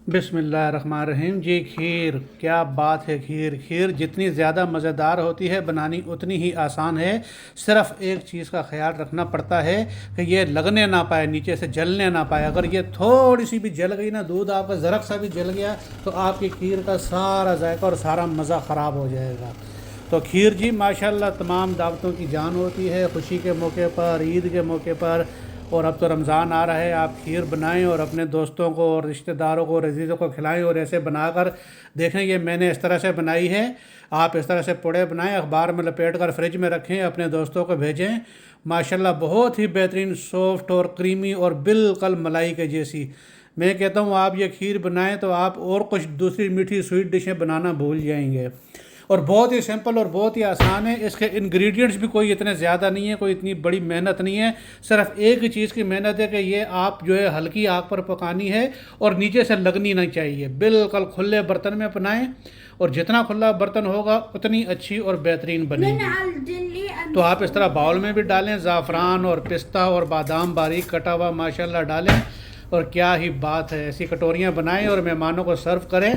बिस्मिल्लाहिर्रहमानिर्रहीम जी। खीर, क्या बात है। खीर जितनी ज़्यादा मज़ेदार होती है बनानी उतनी ही आसान है। सिर्फ़ एक चीज़ का ख्याल रखना पड़ता है कि ये लगने ना पाए, नीचे से जलने ना पाए। अगर ये थोड़ी सी भी जल गई ना, दूध आपका ज़रा सा भी जल गया तो आपकी खीर का सारा जायका और सारा मज़ा ख़राब हो जाएगा। तो खीर जी माशाल्लाह तमाम दावतों की जान होती है। खुशी के मौके पर, ईद के मौके पर, और अब तो रमज़ान आ रहा है। आप खीर बनाएं और अपने दोस्तों को और रिश्तेदारों को और अजीज़ों को खिलाएं। और ऐसे बनाकर देखें, ये मैंने इस तरह से बनाई है। आप इस तरह से पुड़े बनाएं, अखबार में लपेट कर फ्रिज में रखें, अपने दोस्तों को भेजें। माशाल्लाह बहुत ही बेहतरीन, सॉफ्ट और क्रीमी और बिल्कुल मलाई के जैसी। मैं कहता हूँ आप ये खीर बनाएं तो आप और कुछ दूसरी मीठी स्वीट डिशें बनाना भूल जाएंगे। और बहुत ही सिंपल और बहुत ही आसान है। इसके इंग्रेडिएंट्स भी कोई इतने ज़्यादा नहीं है, कोई इतनी बड़ी मेहनत नहीं है। सिर्फ एक ही चीज़ की मेहनत है कि ये आप जो है हल्की आग पर पकानी है और नीचे से लगनी नहीं चाहिए। बिल्कुल खुले बर्तन में बनाएं, और जितना खुला बर्तन होगा उतनी अच्छी और बेहतरीन बनेगी। तो आप इस तरह बाउल में भी डालें, ज़ाफ़रान और पिस्ता और बादाम बारीक कटा हुआ माशाल्लाह डालें। और क्या ही बात है, ऐसी कटोरियाँ बनाएं और मेहमानों को सर्व करें।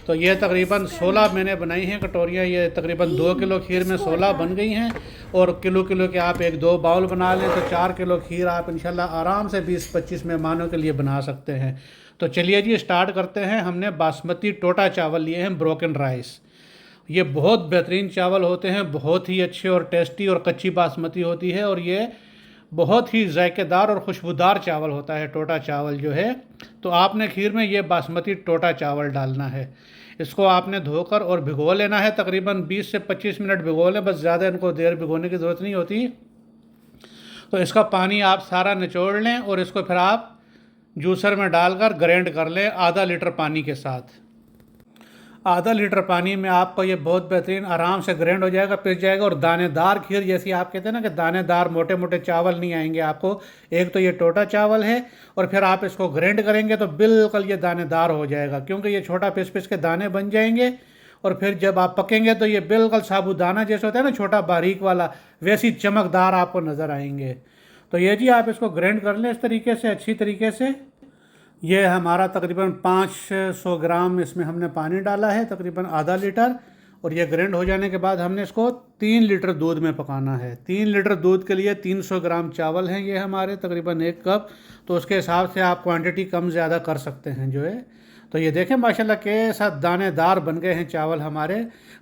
तो ये तकरीबन 16 मैंने बनाई हैं कटोरियाँ। ये तकरीबन 2 किलो खीर में 16 बन गई हैं। और किलो किलो के आप एक दो बाउल बना लें तो 4 किलो खीर आप इंशाल्लाह आराम से 20-25 मेहमानों के लिए बना सकते हैं। तो चलिए जी स्टार्ट करते हैं। हमने बासमती टोटा चावल लिए हैं, ब्रोकन राइस। ये बहुत बेहतरीन चावल होते हैं, बहुत ही अच्छे और टेस्टी, और कच्ची बासमती होती है। और ये बहुत ही जायकेदार और खुशबूदार चावल होता है टोटा चावल जो है। तो आपने खीर में ये बासमती टोटा चावल डालना है। इसको आपने धोकर और भिगो लेना है, तकरीबन 20 से 25 मिनट भिगो लें, बस ज़्यादा इनको देर भिगोने की ज़रूरत नहीं होती। तो इसका पानी आप सारा निचोड़ लें और इसको फिर आप जूसर में डालकर ग्राइंड कर लें आधा लीटर पानी के साथ। आधा लीटर पानी में आपका ये बहुत बेहतरीन आराम से ग्राइंड हो जाएगा, पिस जाएगा। और दानेदार खीर, जैसी आप कहते हैं ना कि दानेदार मोटे मोटे चावल नहीं आएंगे आपको। एक तो ये टोटा चावल है, और फिर आप इसको ग्राइंड करेंगे तो बिल्कुल ये दानेदार हो जाएगा, क्योंकि ये छोटा पिस पिस के दाने बन जाएंगे। और फिर जब आप पकेंगे तो ये बिल्कुल साबुदाना जैसे होता है ना, छोटा बारीक वाला, वैसी चमकदार आपको नज़र आएंगे। तो ये जी आप इसको ग्राइंड कर लें इस तरीके से, अच्छी तरीके से। ये हमारा तकरीबन 500 ग्राम इसमें हमने पानी डाला है, तकरीबन आधा लीटर। और ये ग्राइंड हो जाने के बाद हमने इसको 3 लीटर दूध में पकाना है। 3 लीटर दूध के लिए 300 ग्राम चावल हैं ये हमारे, तकरीबन 1 कप। तो उसके हिसाब से आप क्वांटिटी कम ज़्यादा कर सकते हैं जो है। तो ये देखें माशाल्लाह कैसा दानेदार बन गए हैं चावल हमारे।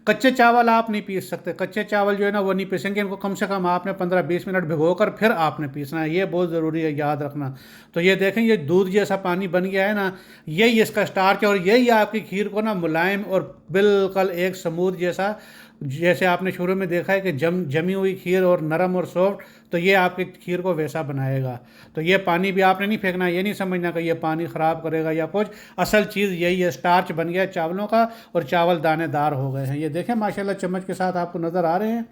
कच्चे चावल आप नहीं पीस सकते, कच्चे चावल जो है ना वो नहीं पीसेंगे। इनको कम से कम आपने 15-20 मिनट भिगो कर फिर आपने पीसना है, ये बहुत ज़रूरी है, याद रखना। तो ये देखें, ये दूध जैसा पानी बन गया है ना, यही इसका स्टार्च है। और यही आपकी खीर को ना मुलायम और बिल्कुल एक स्मूथ जैसा, जैसे आपने शुरू में देखा है कि जमी हुई खीर और नरम और सॉफ्ट, तो ये आपकी खीर को वैसा बनाएगा। तो ये पानी भी आपने नहीं फेंकना, ये नहीं समझना कि ये पानी ख़राब करेगा या कुछ। असल चीज़ यही है, स्टार्च बन गया चावलों का और चावल दानेदार हो गए हैं। ये देखें माशाल्लाह चम्मच के साथ आपको नज़र आ रहे हैं।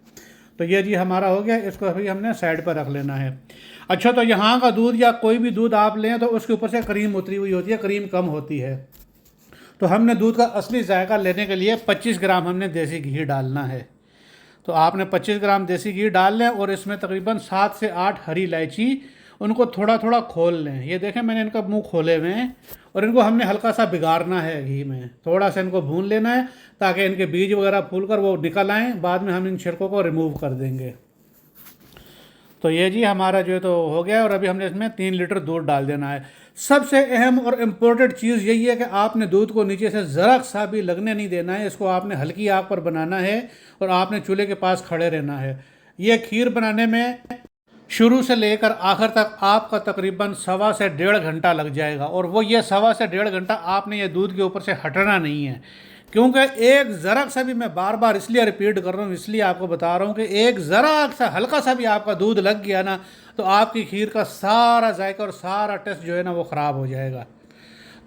तो ये जी हमारा हो गया, इसको अभी हमने साइड पर रख लेना है। अच्छा, तो यहाँ का दूध या कोई भी दूध आप लें तो उसके ऊपर से क्रीम उतरी हुई होती है, क्रीम कम होती है। तो हमने दूध का असली जायका लेने के लिए 25 ग्राम हमने देसी घी डालना है। तो आपने 25 ग्राम देसी घी डाल लें और इसमें तकरीबन 7 से 8 हरी इलायची, उनको थोड़ा थोड़ा खोल लें। ये देखें मैंने इनका मुंह खोले हुए हैं। और इनको हमने हल्का सा बिगाड़ना है घी में, थोड़ा सा इनको भून लेना है ताकि इनके बीज वगैरह फूल कर वो निकल आएँ। बाद में हम इन छिलकों को रिमूव कर देंगे। तो ये जी हमारा जो है तो हो गया। और अभी हमने इसमें 3 लीटर दूध डाल देना है। सबसे अहम और इम्पोर्टेंट चीज़ यही है कि आपने दूध को नीचे से ज़रा सा भी लगने नहीं देना है। इसको आपने हल्की आग पर बनाना है और आपने चूल्हे के पास खड़े रहना है। ये खीर बनाने में शुरू से लेकर आखिर तक आपका तकरीबन 1.25 से 1.5 घंटा लग जाएगा। और वो ये 1.25 से 1.5 घंटा आपने ये दूध के ऊपर से हटना नहीं है, क्योंकि एक ज़रा सा भी, मैं बार बार इसलिए रिपीट कर रहा हूँ, इसलिए आपको बता रहा हूँ कि एक ज़रा सा हल्का सा भी आपका दूध लग गया ना, तो आपकी खीर का सारा जायका और सारा टेस्ट जो है ना वो ख़राब हो जाएगा।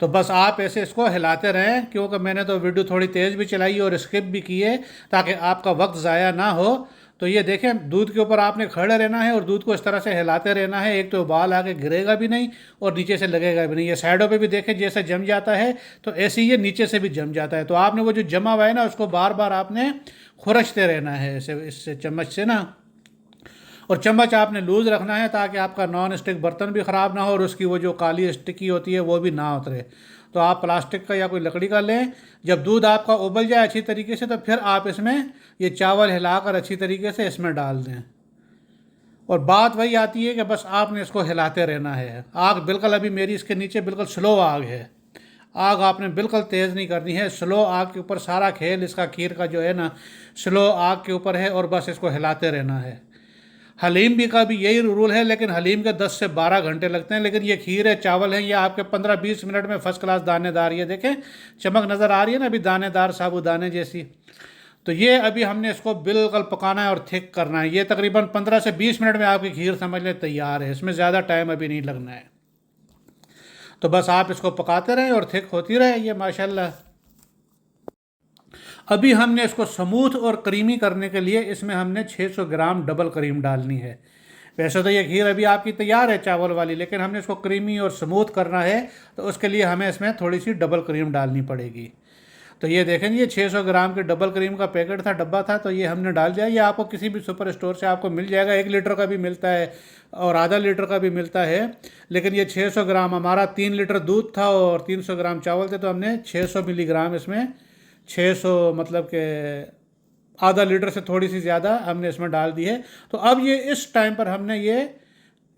तो बस आप ऐसे इसको हिलाते रहें, क्योंकि मैंने तो वीडियो थोड़ी तेज़ भी चलाई और स्किप भी किए ताकि आपका वक्त ज़ाया ना हो। तो ये देखें, दूध के ऊपर आपने खड़े रहना है और दूध को इस तरह से हिलाते रहना है। एक तो उबाल आके गिरेगा भी नहीं और नीचे से लगेगा भी नहीं। ये साइडों पे भी देखें जैसे जम जाता है, तो ऐसे ही ये नीचे से भी जम जाता है। तो आपने वो जो जमा हुआ है ना, उसको बार बार आपने खुरचते रहना है ऐसे, इससे चम्मच से ना। और चम्मच आपने लूज़ रखना है ताकि आपका नॉन स्टिक बर्तन भी ख़राब ना हो और उसकी वो जो काली स्टिकी होती है वो भी ना उतरे। तो आप प्लास्टिक का या कोई लकड़ी का लें। जब दूध आपका उबल जाए अच्छी तरीके से तो फिर आप इसमें ये चावल हिलाकर अच्छी तरीके से इसमें डाल दें। और बात वही आती है कि बस आपने इसको हिलाते रहना है। आग बिल्कुल अभी मेरी इसके नीचे बिल्कुल स्लो आग है, आग आपने बिल्कुल तेज़ नहीं करनी है। स्लो आग के ऊपर सारा खेल इसका खीर का जो है ना स्लो आग के ऊपर है और बस इसको हिलाते रहना है। हलीम भी का भी यही रूल है, लेकिन हलीम के 10 से 12 घंटे लगते हैं, लेकिन ये खीर है चावल है ये आपके 15-20 मिनट में फर्स्ट क्लास दानेदार, ये देखें चमक नज़र आ रही है ना अभी दानेदार साबूदाने जैसी। तो ये अभी हमने इसको बिल्कुल पकाना है और थिक करना है। ये तकरीबन 15 से 20 मिनट में आपकी खीर समझ लें तैयार है, इसमें ज़्यादा टाइम अभी नहीं लगना है। तो बस आप इसको पकाते रहें और थिक होती रहे ये माशाल्लाह। अभी हमने इसको स्मूथ और क्रीमी करने के लिए इसमें हमने 600 ग्राम डबल क्रीम डालनी है। वैसे तो ये खीर अभी आपकी तैयार है चावल वाली, लेकिन हमने इसको क्रीमी और स्मूथ करना है तो उसके लिए हमें इसमें थोड़ी सी डबल क्रीम डालनी पड़ेगी। तो ये देखें ये 600 ग्राम के डबल क्रीम का पैकेट था, डब्बा था, तो ये हमने डाल दिया। ये आपको किसी भी सुपर स्टोर से आपको मिल जाएगा, 1 लीटर का भी मिलता है और आधा लीटर का भी मिलता है। लेकिन ये 600 ग्राम हमारा 3 लीटर दूध था और 300 ग्राम चावल थे, तो हमने 600 मिलीग्राम इसमें 600 मतलब के आधा लीटर से थोड़ी सी ज़्यादा हमने इसमें डाल दी है। तो अब ये इस टाइम पर हमने ये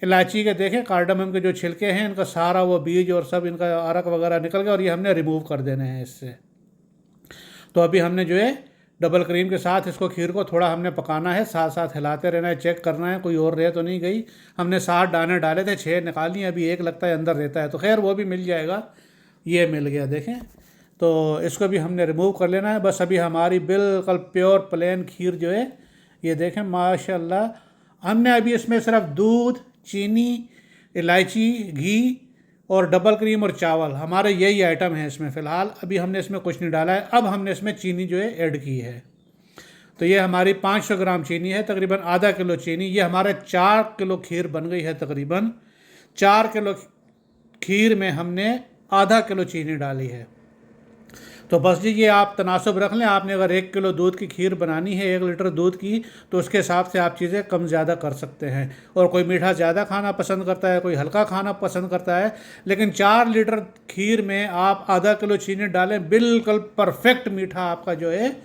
इलायची के देखें कार्डमम के जो छिलके हैं इनका सारा वो बीज और सब इनका अरक वगैरह निकल गया और ये हमने रिमूव कर देने हैं इससे। तो अभी हमने जो है डबल क्रीम के साथ इसको खीर को थोड़ा हमने पकाना है, साथ साथ हिलाते रहना है, चेक करना है कोई और रह तो नहीं गई। हमने 7 दाने डाले थे, 6 निकाली, अभी 1 लगता है अंदर रहता है, तो खैर वो भी मिल जाएगा। ये मिल गया देखें, तो इसको भी हमने रिमूव कर लेना है। बस अभी हमारी बिल्कुल प्योर प्लेन खीर जो है ये देखें माशाल्लाह। हमने अभी इसमें सिर्फ दूध, चीनी, इलायची, घी और डबल क्रीम और चावल, हमारे यही आइटम हैं इसमें फ़िलहाल। अभी हमने इसमें कुछ नहीं डाला है। अब हमने इसमें चीनी जो है ऐड की है। तो ये हमारी 500 ग्राम चीनी है, तकरीबन आधा किलो चीनी। ये हमारे 4 किलो खीर बन गई है। तकरीबन 4 किलो खीर में हमने आधा किलो चीनी डाली है। तो बस जी ये आप तनासब रख लें। आपने अगर 1 किलो दूध की खीर बनानी है, 1 लीटर दूध की, तो उसके हिसाब से आप चीज़ें कम ज़्यादा कर सकते हैं। और कोई मीठा ज़्यादा खाना पसंद करता है, कोई हल्का खाना पसंद करता है, लेकिन 4 लीटर खीर में आप आधा किलो चीनी डालें, बिल्कुल परफेक्ट मीठा आपका जो है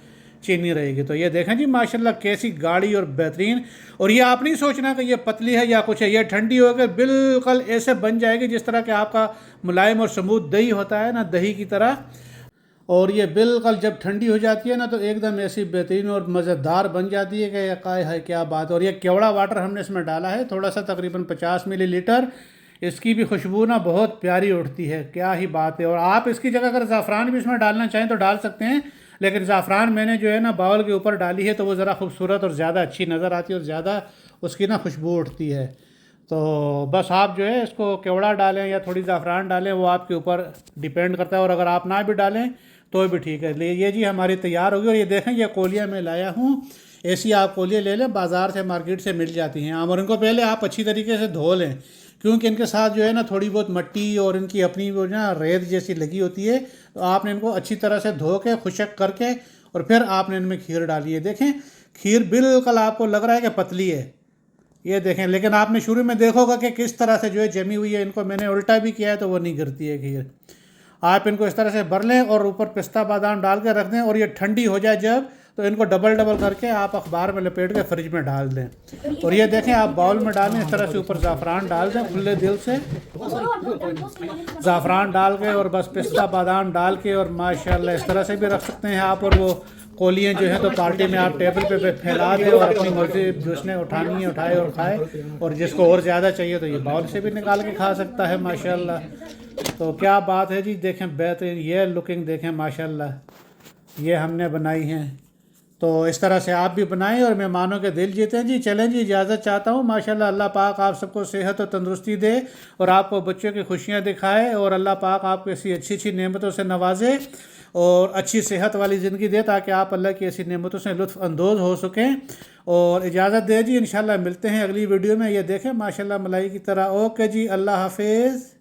चीनी रहेगी। तो ये देखें जी माशाल्लाह कैसी गाढ़ी और बेहतरीन। और ये आप नहीं सोचना कि ये पतली है या कुछ है, ये ठंडी होकर बिल्कुल ऐसे बन जाएगी जिस तरह के आपका मुलायम और स्मूथ दही होता है ना, दही की तरह। और ये बिल्कुल जब ठंडी हो जाती है ना तो एकदम ऐसी बेहतरीन और मज़ेदार बन जाती है कि काय है क्या बात। और ये केवड़ा वाटर हमने इसमें डाला है थोड़ा सा, तकरीबन 50 मिलीलीटर। इसकी भी खुशबू ना बहुत प्यारी उठती है, क्या ही बात है। और आप इसकी जगह अगर ज़ाफ़रान भी इसमें डालना चाहें तो डाल सकते हैं, लेकिन ज़ाफ़रान मैंने जो है ना बाउल के ऊपर डाली है तो वो ज़रा खूबसूरत और ज़्यादा अच्छी नज़र आती है और ज़्यादा उसकी ना खुशबू उठती है। तो बस आप जो है इसको केवड़ा डालें या थोड़ी ज़ाफ़रान डालें, वो आपके ऊपर डिपेंड करता है। और अगर आप ना भी डालें तो भी ठीक है। ये जी हमारी तैयार होगी। और ये देखें ये कोलियाँ मैं लाया हूँ, ऐसी आप कोलियाँ ले लें, बाज़ार से मार्केट से मिल जाती हैं। और इनको पहले आप अच्छी तरीके से धो लें, क्योंकि इनके साथ जो है ना थोड़ी बहुत मिट्टी और इनकी अपनी वो ना रेत जैसी लगी होती है। तो आपने इनको अच्छी तरह से धो के खुशक करके और फिर आपने इनमें खीर डाली है। देखें खीर बिल्कुल आपको लग रहा है कि पतली है, ये देखें, लेकिन आपने शुरू में देखोगा कि किस तरह से जो है जमी हुई है। इनको मैंने उल्टा भी किया है तो वो नहीं गिरती है खीर। आप इनको इस तरह से भर लें और ऊपर पिस्ता बादाम डाल के रख दें। और ये ठंडी हो जाए जब, तो इनको डबल डबल करके आप अखबार में लपेट के फ्रिज में डाल दें। और ये देखें आप बाउल में डालें, इस तरह से ऊपर ज़ाफ़रान डाल दें खुले दिल से, ज़ाफ़रान डाल के और बस पिस्ता बादाम डाल के, और माशाल्लाह इस तरह से भी रख सकते हैं आप। और वो कोलियाँ जो हैं तो पार्टी में आप टेबल पे फैला दें और अपनी मर्जी जिसने उठानी है उठाए और खाए। और जिसको और ज़्यादा चाहिए तो ये बाउल से भी निकाल के खा सकता है माशाल्लाह। तो क्या बात है जी, देखें बेहतरीन ये लुकिंग देखें माशाल्लाह ये हमने बनाई हैं। तो इस तरह से आप भी बनाएं और मेहमानों के दिल जीते हैं जी। चलें जी इजाज़त चाहता हूँ। माशाल्लाह अल्लाह पाक आप सबको सेहत और तंदुरुस्ती दे और आपको बच्चों की खुशियाँ दिखाए, और अल्लाह पाक आपको ऐसी अच्छी अच्छी नेमतों से नवाजे और अच्छी सेहत वाली ज़िंदगी दे, ताकि आप अल्लाह की ऐसी नेमतों से लुत्फ़ अंदोज़ हो सकें। और इजाज़त दे जी, इंशाल्लाह मिलते हैं अगली वीडियो में। ये देखें माशाल्लाह मलाई की तरह। ओके जी, अल्लाह हाफिज़।